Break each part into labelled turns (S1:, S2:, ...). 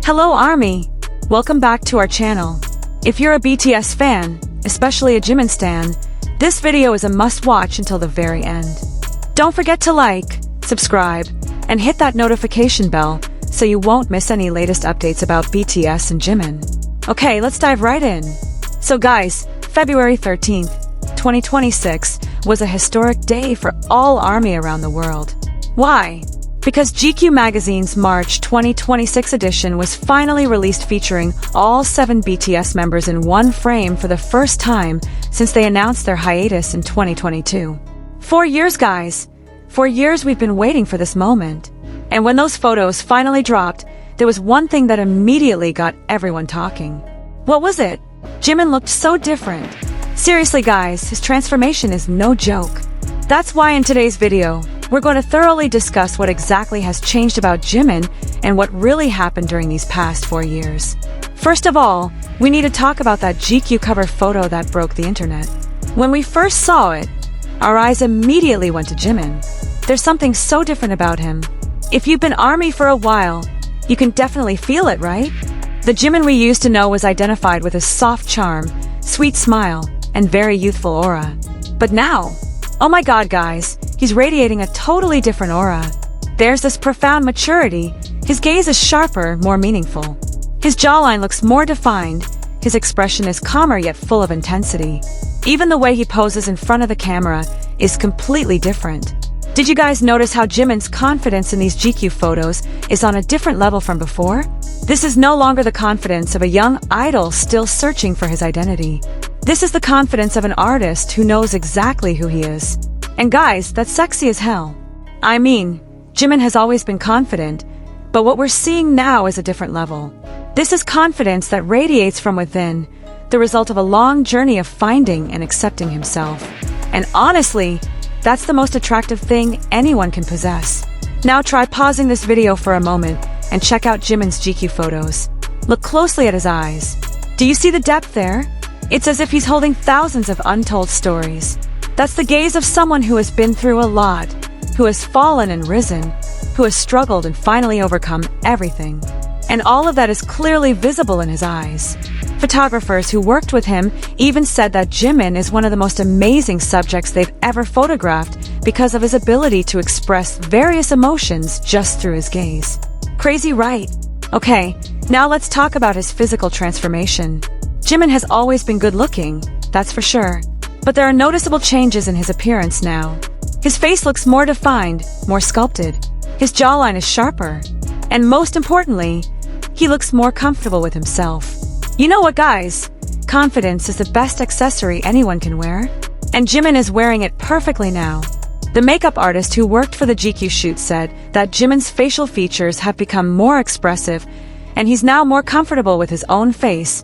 S1: Hello ARMY! Welcome back to our channel. If you're a BTS fan, especially a Jimin stan, this video is a must-watch until the very end. Don't forget to like, subscribe, and hit that notification bell so you won't miss any latest updates about BTS and Jimin. Okay, let's dive right in. So guys, February 13th, 2026 was a historic day for all ARMY around the world. Why? Because GQ magazine's March 2026 edition was finally released featuring all 7 BTS members in one frame for the first time since they announced their hiatus in 2022. 4 years, guys. 4 years we've been waiting for this moment. And when those photos finally dropped, there was one thing that immediately got everyone talking. What was it? Jimin looked so different. Seriously guys, his transformation is no joke. That's why in today's video, we're going to thoroughly discuss what exactly has changed about Jimin and what really happened during these past 4 years. First of all, we need to talk about that GQ cover photo that broke the internet. When we first saw it, our eyes immediately went to Jimin. There's something so different about him. If you've been ARMY for a while, you can definitely feel it, right? The Jimin we used to know was identified with his soft charm, sweet smile, and very youthful aura. But now, oh my god guys, he's radiating a totally different aura. There's this profound maturity, his gaze is sharper, more meaningful. His jawline looks more defined, his expression is calmer yet full of intensity. Even the way he poses in front of the camera is completely different. Did you guys notice how Jimin's confidence in these GQ photos is on a different level from before? This is no longer the confidence of a young idol still searching for his identity. This is the confidence of an artist who knows exactly who he is. And guys, that's sexy as hell. I mean, Jimin has always been confident, but what we're seeing now is a different level. This is confidence that radiates from within, the result of a long journey of finding and accepting himself. And honestly, that's the most attractive thing anyone can possess. Now try pausing this video for a moment and check out Jimin's GQ photos. Look closely at his eyes. Do you see the depth there? It's as if he's holding thousands of untold stories. That's the gaze of someone who has been through a lot, who has fallen and risen, who has struggled and finally overcome everything. And all of that is clearly visible in his eyes. Photographers who worked with him even said that Jimin is one of the most amazing subjects they've ever photographed because of his ability to express various emotions just through his gaze. Crazy, right? Okay, now let's talk about his physical transformation. Jimin has always been good-looking, that's for sure. But there are noticeable changes in his appearance now. His face looks more defined, more sculpted. His jawline is sharper. And most importantly, he looks more comfortable with himself. You know what, guys? Confidence is the best accessory anyone can wear. And Jimin is wearing it perfectly now. The makeup artist who worked for the GQ shoot said that Jimin's facial features have become more expressive, and he's now more comfortable with his own face,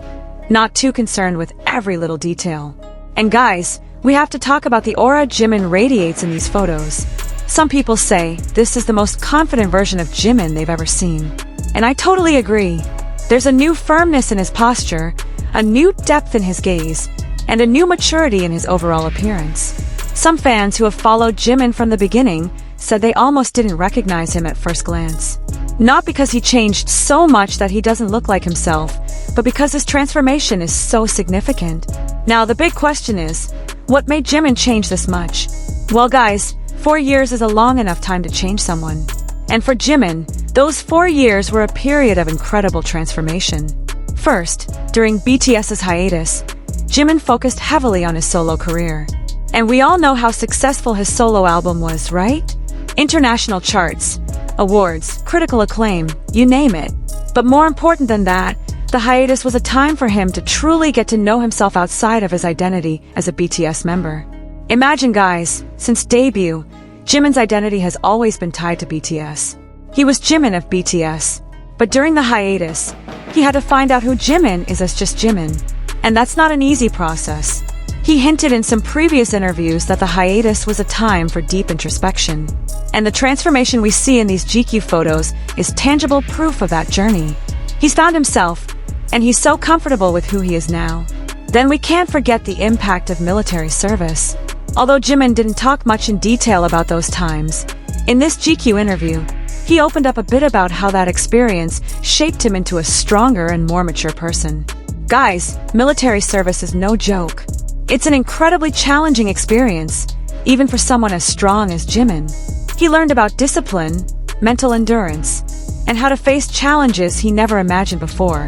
S1: not too concerned with every little detail. And guys, we have to talk about the aura Jimin radiates in these photos. Some people say this is the most confident version of Jimin they've ever seen. And I totally agree. There's a new firmness in his posture, a new depth in his gaze, and a new maturity in his overall appearance. Some fans who have followed Jimin from the beginning said they almost didn't recognize him at first glance. Not because he changed so much that he doesn't look like himself, but because his transformation is so significant. Now the big question is, what made Jimin change this much? Well guys, 4 years is a long enough time to change someone. And for Jimin, those 4 years were a period of incredible transformation. First, during BTS's hiatus, Jimin focused heavily on his solo career. And we all know how successful his solo album was, right? International charts, awards, critical acclaim, you name it. But more important than that, the hiatus was a time for him to truly get to know himself outside of his identity as a BTS member. Imagine guys, since debut, Jimin's identity has always been tied to BTS. He was Jimin of BTS, but during the hiatus, he had to find out who Jimin is as just Jimin. And that's not an easy process. He hinted in some previous interviews that the hiatus was a time for deep introspection. And the transformation we see in these GQ photos is tangible proof of that journey. He's found himself, and he's so comfortable with who he is now. Then we can't forget the impact of military service. Although Jimin didn't talk much in detail about those times, in this GQ interview, He opened up a bit about how that experience shaped him into a stronger and more mature person. Guys, military service is no joke. It's an incredibly challenging experience, even for someone as strong as Jimin. He learned about discipline, mental endurance, and how to face challenges he never imagined before.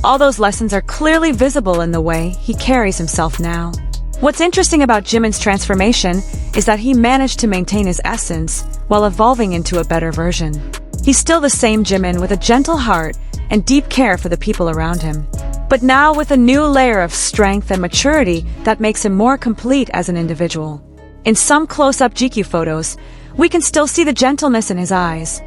S1: All those lessons are clearly visible in the way he carries himself now. What's interesting about Jimin's transformation is that he managed to maintain his essence while evolving into a better version. He's still the same Jimin with a gentle heart and deep care for the people around him, but now with a new layer of strength and maturity that makes him more complete as an individual. In some close-up GQ photos, we can still see the gentleness in his eyes,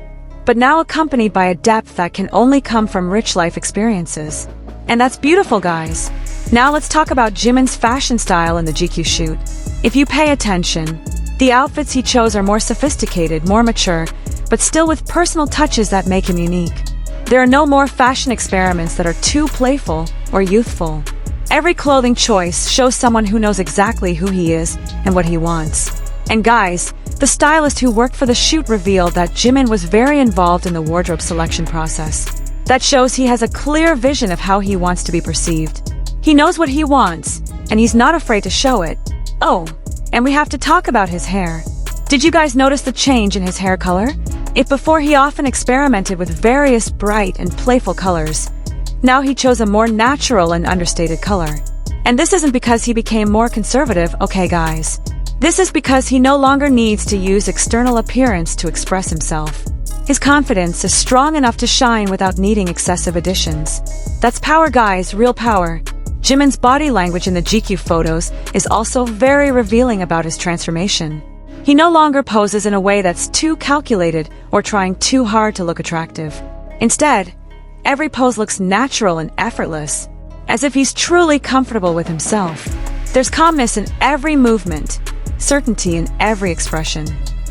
S1: but now accompanied by a depth that can only come from rich life experiences. And that's beautiful, guys. Now let's talk about Jimin's fashion style in the GQ shoot. If you pay attention, the outfits he chose are more sophisticated, more mature, but still with personal touches that make him unique. There are no more fashion experiments that are too playful or youthful. Every clothing choice shows someone who knows exactly who he is and what he wants. And guys, the stylist who worked for the shoot revealed that Jimin was very involved in the wardrobe selection process. That shows he has a clear vision of how he wants to be perceived. He knows what he wants, and he's not afraid to show it. Oh, and we have to talk about his hair. Did you guys notice the change in his hair color? If before he often experimented with various bright and playful colors, now he chose a more natural and understated color. And this isn't because he became more conservative, okay guys. This is because he no longer needs to use external appearance to express himself. His confidence is strong enough to shine without needing excessive additions. That's power, guys, real power. Jimin's body language in the GQ photos is also very revealing about his transformation. He no longer poses in a way that's too calculated or trying too hard to look attractive. Instead, every pose looks natural and effortless, as if he's truly comfortable with himself. There's calmness in every movement, certainty in every expression.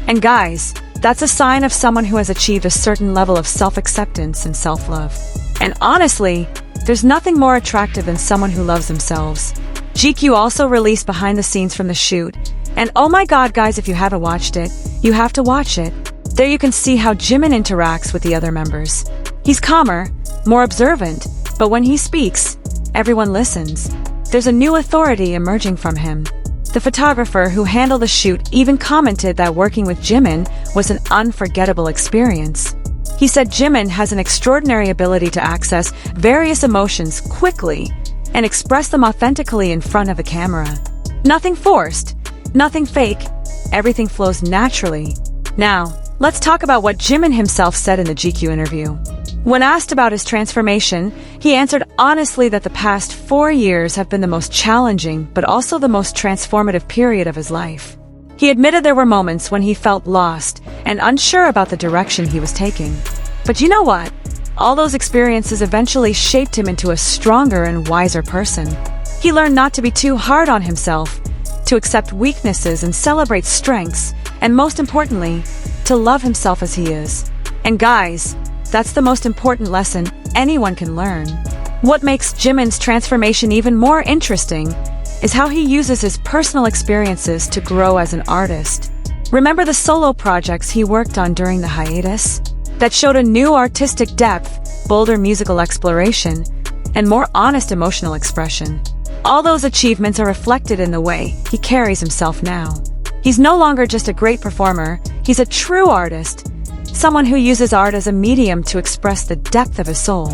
S1: And guys, that's a sign of someone who has achieved a certain level of self-acceptance and self-love. And honestly, there's nothing more attractive than someone who loves themselves. GQ also released behind the scenes from the shoot, and oh my god guys, if you haven't watched it, you have to watch it. There you can see how Jimin interacts with the other members. He's calmer, more observant, but when he speaks, everyone listens. There's a new authority emerging from him. The photographer who handled the shoot even commented that working with Jimin was an unforgettable experience. He said Jimin has an extraordinary ability to access various emotions quickly and express them authentically in front of a camera. Nothing forced, nothing fake, everything flows naturally. Now, let's talk about what Jimin himself said in the GQ interview. When asked about his transformation, he answered honestly that the past 4 years have been the most challenging but also the most transformative period of his life. He admitted there were moments when he felt lost and unsure about the direction he was taking. But you know what? All those experiences eventually shaped him into a stronger and wiser person. He learned not to be too hard on himself, to accept weaknesses and celebrate strengths, and most importantly, to love himself as he is. And guys, that's the most important lesson anyone can learn. What makes Jimin's transformation even more interesting is how he uses his personal experiences to grow as an artist. Remember the solo projects he worked on during the hiatus? That showed a new artistic depth, bolder musical exploration, and more honest emotional expression. All those achievements are reflected in the way he carries himself now. He's no longer just a great performer, he's a true artist, someone who uses art as a medium to express the depth of his soul.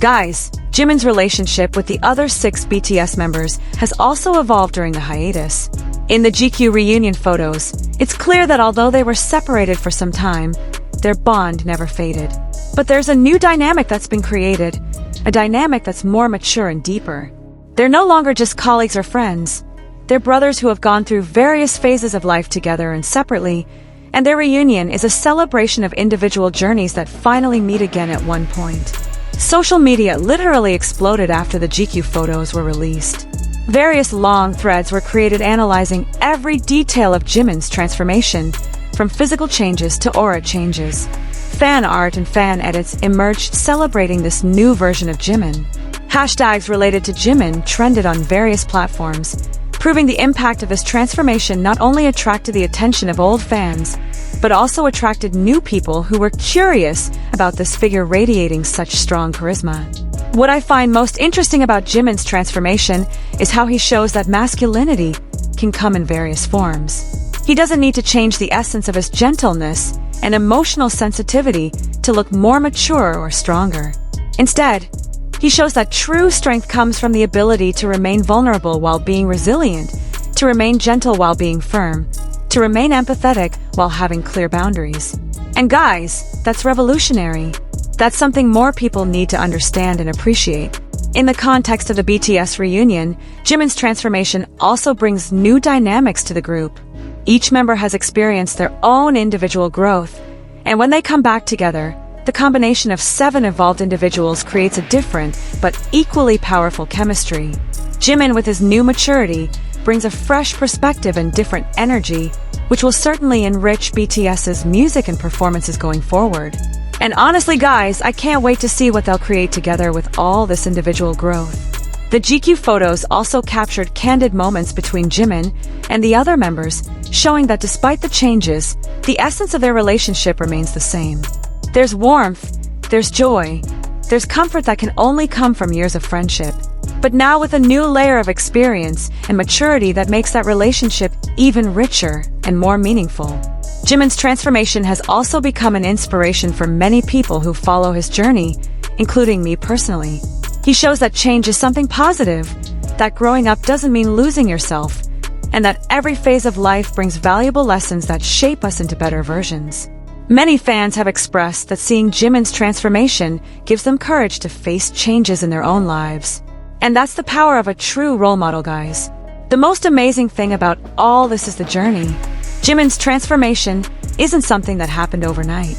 S1: Guys, Jimin's relationship with the other 6 BTS members has also evolved during the hiatus. In the GQ reunion photos, it's clear that although they were separated for some time, their bond never faded. But there's a new dynamic that's been created, a dynamic that's more mature and deeper. They're no longer just colleagues or friends. They're brothers who have gone through various phases of life together and separately, and their reunion is a celebration of individual journeys that finally meet again at one point. Social media literally exploded after the GQ photos were released. Various long threads were created analyzing every detail of Jimin's transformation, from physical changes to aura changes. Fan art and fan edits emerged celebrating this new version of Jimin. Hashtags related to Jimin trended on various platforms, proving the impact of this transformation not only attracted the attention of old fans, but also attracted new people who were curious about this figure radiating such strong charisma. What I find most interesting about Jimin's transformation is how he shows that masculinity can come in various forms. He doesn't need to change the essence of his gentleness and emotional sensitivity to look more mature or stronger. Instead, he shows that true strength comes from the ability to remain vulnerable while being resilient, to remain gentle while being firm, to remain empathetic while having clear boundaries. And guys, that's revolutionary. That's something more people need to understand and appreciate. In the context of the BTS reunion, Jimin's transformation also brings new dynamics to the group. Each member has experienced their own individual growth, and when they come back together, the combination of 7 evolved individuals creates a different but equally powerful chemistry. Jimin, with his new maturity, brings a fresh perspective and different energy, which will certainly enrich BTS's music and performances going forward. And honestly guys, I can't wait to see what they'll create together with all this individual growth. The GQ photos also captured candid moments between Jimin and the other members, showing that despite the changes, the essence of their relationship remains the same. There's warmth, there's joy, there's comfort that can only come from years of friendship, but now with a new layer of experience and maturity that makes that relationship even richer and more meaningful. Jimin's transformation has also become an inspiration for many people who follow his journey, including me personally. He shows that change is something positive, that growing up doesn't mean losing yourself, and that every phase of life brings valuable lessons that shape us into better versions. Many fans have expressed that seeing Jimin's transformation gives them courage to face changes in their own lives. And that's the power of a true role model, guys. The most amazing thing about all this is the journey. Jimin's transformation isn't something that happened overnight.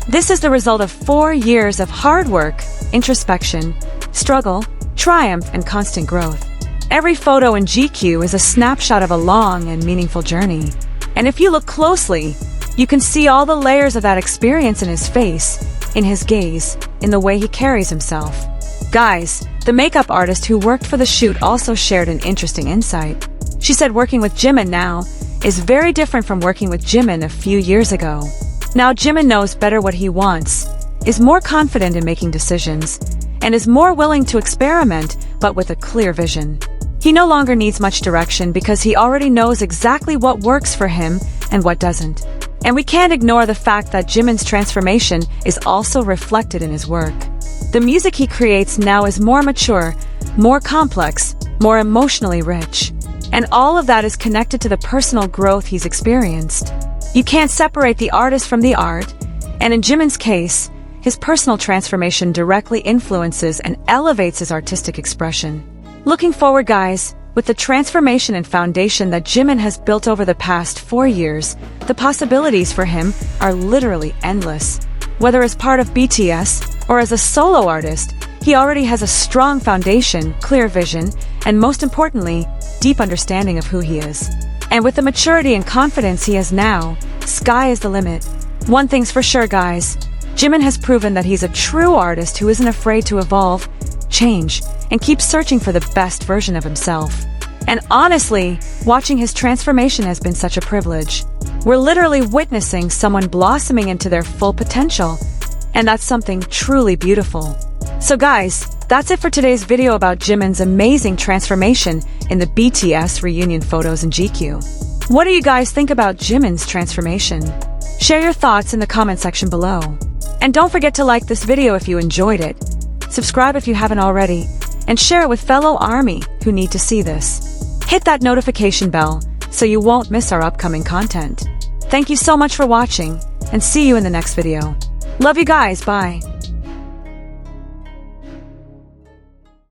S1: This is the result of 4 years of hard work, introspection, struggle, triumph, and constant growth. Every photo in GQ is a snapshot of a long and meaningful journey. And if you look closely, you can see all the layers of that experience in his face, in his gaze, in the way he carries himself. Guys, the makeup artist who worked for the shoot also shared an interesting insight. She said working with Jimin now is very different from working with Jimin a few years ago. Now Jimin knows better what he wants, is more confident in making decisions, and is more willing to experiment, but with a clear vision. He no longer needs much direction because he already knows exactly what works for him and what doesn't. And we can't ignore the fact that Jimin's transformation is also reflected in his work. The music he creates now is more mature, more complex, more emotionally rich. And all of that is connected to the personal growth he's experienced. You can't separate the artist from the art, and in Jimin's case, his personal transformation directly influences and elevates his artistic expression. Looking forward, guys, with the transformation and foundation that Jimin has built over the past 4 years, the possibilities for him are literally endless. Whether as part of BTS or as a solo artist, he already has a strong foundation, clear vision, and most importantly, deep understanding of who he is. And with the maturity and confidence he has now, sky is the limit. One thing's for sure, guys. Jimin has proven that he's a true artist who isn't afraid to evolve, change, and keep searching for the best version of himself. And honestly, watching his transformation has been such a privilege. We're literally witnessing someone blossoming into their full potential, and that's something truly beautiful. So guys, that's it for today's video about Jimin's amazing transformation in the BTS reunion photos in GQ. What do you guys think about Jimin's transformation? Share your thoughts in the comment section below. And don't forget to like this video if you enjoyed it, subscribe if you haven't already, and share it with fellow ARMY who need to see this. Hit that notification bell so you won't miss our upcoming content. Thank you so much for watching, and see you in the next video. Love you guys, bye.